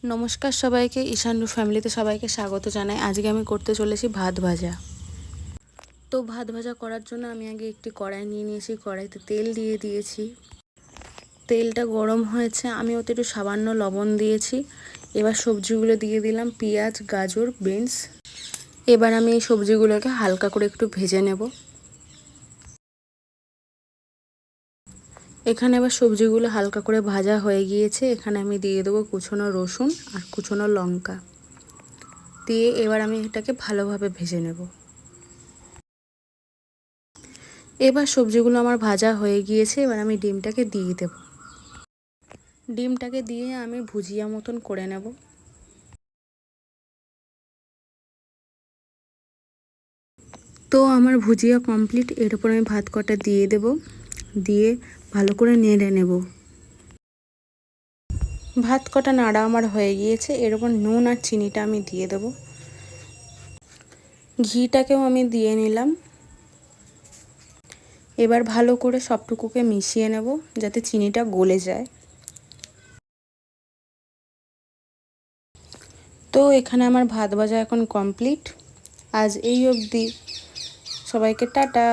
নমস্কার সবাইকে, ঈশানু ফ্যামিলিতে সবাইকে স্বাগত জানাই। আজকে আমি করতে চলেছি ভাত ভাজা। তো ভাত ভাজা করার জন্য আমি আগে একটি কড়াই নিয়ে নিয়েছি, কড়াইতে তেল দিয়ে দিয়েছি। তেলটা গরম হয়েছে, আমি ওতে একটু সামান্য লবণ দিয়েছি। এবার সবজিগুলো দিয়ে দিলাম, পেঁয়াজ, গাজর, বিনস। এবার আমি এই সবজিগুলোকে হালকা করে একটু ভেজে নেব। এখানে এবার সবজিগুলো হালকা করে ভাজা হয়ে গিয়েছে। এখানে আমি দিয়ে দেবো কুচনো রসুন আর কুচনো লঙ্কা দিয়ে এবার আমি এটাকে ভালোভাবে ভেজে নেব। এবার সবজিগুলো আমার ভাজা হয়ে গিয়েছে, এবার আমি ডিমটাকে দিয়ে দেব। ডিমটাকে দিয়ে আমি ভুজিয়া মতন করে নেব। তো আমার ভুজিয়া কমপ্লিট। এর উপর আমি ভাত কটা দিয়ে দেব, দিয়ে ভালো করে নেড়ে নেব। ভাত কটা নাড়া আমার হয়ে গিয়েছে। এর উপর নুন আর চিনিটা আমি দিয়ে দেব। ঘিটাকেও আমি দিয়ে নিলাম। এবার ভালো করে সবটুকুকে মিশিয়ে নেব যাতে চিনিটা গলে যায়। তো এখানে আমার ভাত ভাজা এখন কমপ্লিট। আজ এই অবধি, সবাইকে টাটা।